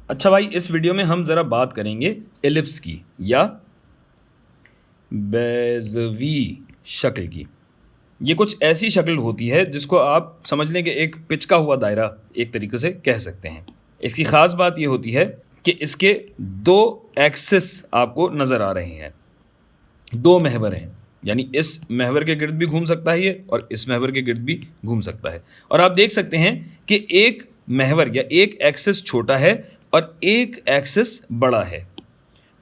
अच्छा भाई, इस वीडियो में हम ज़रा बात करेंगे एलिप्स की या बेज़वी शक्ल की। ये कुछ ऐसी शक्ल होती है जिसको आप समझ लें कि एक पिचका हुआ दायरा एक तरीके से कह सकते हैं। इसकी ख़ास बात ये होती है कि इसके दो एक्सिस आपको नज़र आ रहे हैं, दो महवर हैं, यानी इस महवर के गिर्द भी घूम सकता है ये और इस महवर के गिर्द भी घूम सकता है। और आप देख सकते हैं कि एक महवर या एक एक्सिस छोटा है और एक एक्सिस बड़ा है।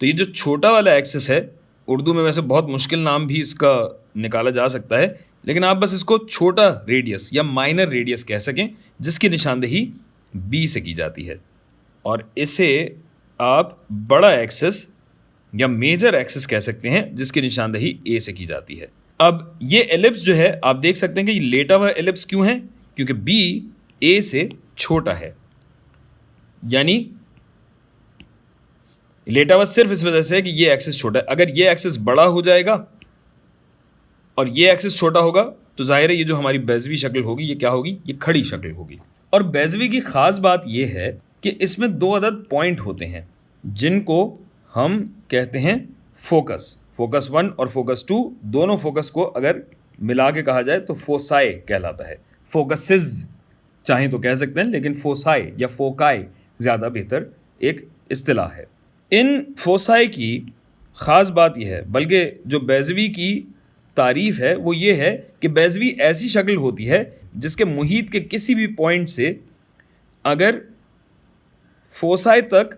तो ये जो छोटा वाला एक्सिस है, उर्दू में वैसे बहुत मुश्किल नाम भी इसका निकाला जा सकता है, लेकिन आप बस इसको छोटा रेडियस या माइनर रेडियस कह सकें, जिसकी निशानदेही बी से की जाती है। और इसे आप बड़ा एक्सिस या मेजर एक्सिस कह सकते हैं, जिसकी निशानदेही ए से की जाती है। अब ये एलिप्स जो है, आप देख सकते हैं कि ये लेटा हुआ एलिप्स क्यों है, क्योंकि बी ए से छोटा है। यानी लेटा हुआ सिर्फ इस वजह से है कि ये एक्सिस छोटा है। अगर ये एक्सिस बड़ा हो जाएगा और ये एक्सिस छोटा होगा तो जाहिर है ये जो हमारी बेज़वी शक्ल होगी ये क्या होगी, ये खड़ी शक्ल होगी। और बेज़वी की ख़ास बात ये है कि इसमें दो अदद पॉइंट होते हैं जिनको हम कहते हैं फोकस। फोकस 1 और फोकस 2, दोनों फोकस को अगर मिला के कहा जाए तो फोसाई कहलाता है। फोकसेस चाहें तो कह सकते हैं, लेकिन फोसाई या फोकाई ज़्यादा बेहतर एक इस्तिलाह है। इन फोसाई की ख़ास बात यह है, बल्कि जो बेज़वी की तारीफ़ है वो ये है कि बेज़वी ऐसी शक्ल होती है जिसके मुहीत के किसी भी पॉइंट से अगर फोसाई तक,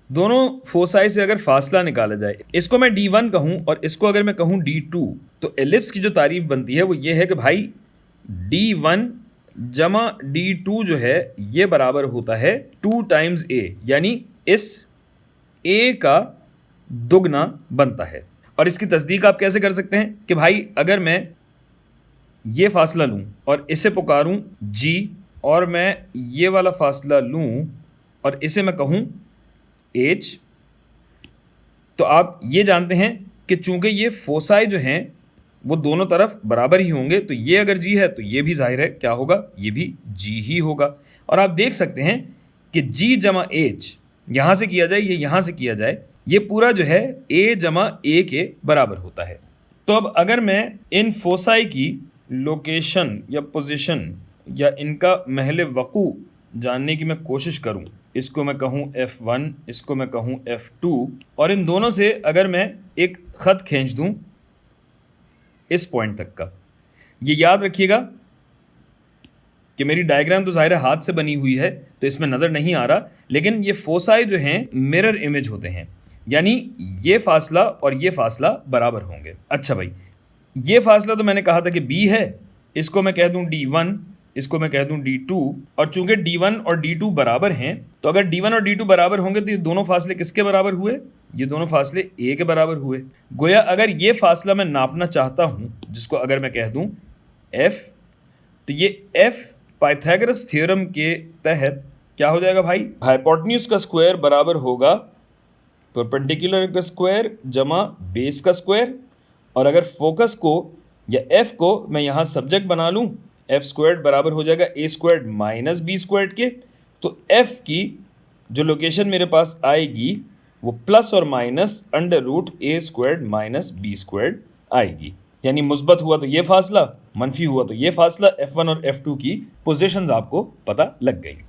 दोनों फोसाई से अगर फासला निकाला जाए, इसको मैं D1 कहूँ और इसको अगर मैं कहूँ D2, तो एलिप्स की जो तारीफ़ बनती है वो ये है कि भाई D1 जमा D2 जो है ये बराबर होता है 2 टाइम्स A, यानी इस A का दुगना बनता है। और इसकी तस्दीक आप कैसे कर सकते हैं कि भाई अगर मैं ये फासला लूँ और इसे पुकारूँ G, और मैं ये वाला फासला लूँ और इसे मैं कहूँ H, तो आप ये जानते हैं कि चूंकि ये फोसाई जो हैं वो दोनों तरफ बराबर ही होंगे, तो ये अगर G है तो ये भी जाहिर है क्या होगा, ये भी G ही होगा। और आप देख सकते हैं कि G जमा H यहाँ से किया जाए, ये यहाँ से किया जाए, ये पूरा जो है A जमा A के बराबर होता है। तो अब अगर मैं इन फोसाई की लोकेशन या पोजीशन या इनका महल वक़ू जानने की मैं कोशिश करूं, इसको मैं कहूं F1, इसको मैं कहूं F2, और इन दोनों से अगर मैं एक ख़त खींच दूं इस पॉइंट तक का, ये याद रखिएगा कि मेरी डायग्राम तो ज़ाहिर हाथ से बनी हुई है तो इसमें नज़र नहीं आ रहा, लेकिन ये फोसाई जो हैं मिरर इमेज होते हैं, यानी ये फासला और ये फासला बराबर होंगे। अच्छा भाई, ये फासला तो मैंने कहा था कि B है, इसको मैं कह दूं D1, इसको मैं कह दूं D2, और चूंकि D1 और D2 बराबर हैं तो अगर D1 और D2 बराबर होंगे तो ये दोनों फासले किसके बराबर हुए, ये दोनों फासले A के बराबर हुए। गोया अगर ये फासला मैं नापना चाहता हूँ, जिसको अगर मैं कह दूं F, तो ये F पाइथागोरस थ्योरम के तहत क्या हो जाएगा भाई, हाइपोटेन्यूज का स्क्वायर बराबर होगा परपेंडिकुलर का स्क्वायर जमा बेस का स्क्वायर। और अगर फोकस को या F को मैं यहाँ सब्जेक्ट बना लूँ, F स्क्वायर्ड बराबर हो जाएगा A squared minus B squared के, तो F की जो लोकेशन मेरे पास आएगी वो प्लस और minus under root A squared minus B squared आएगी। यानी मुस्बत हुआ तो ये फासला, मनफी हुआ तो ये फासला। F1 और F2 की पोजीशंस आपको पता लग गई।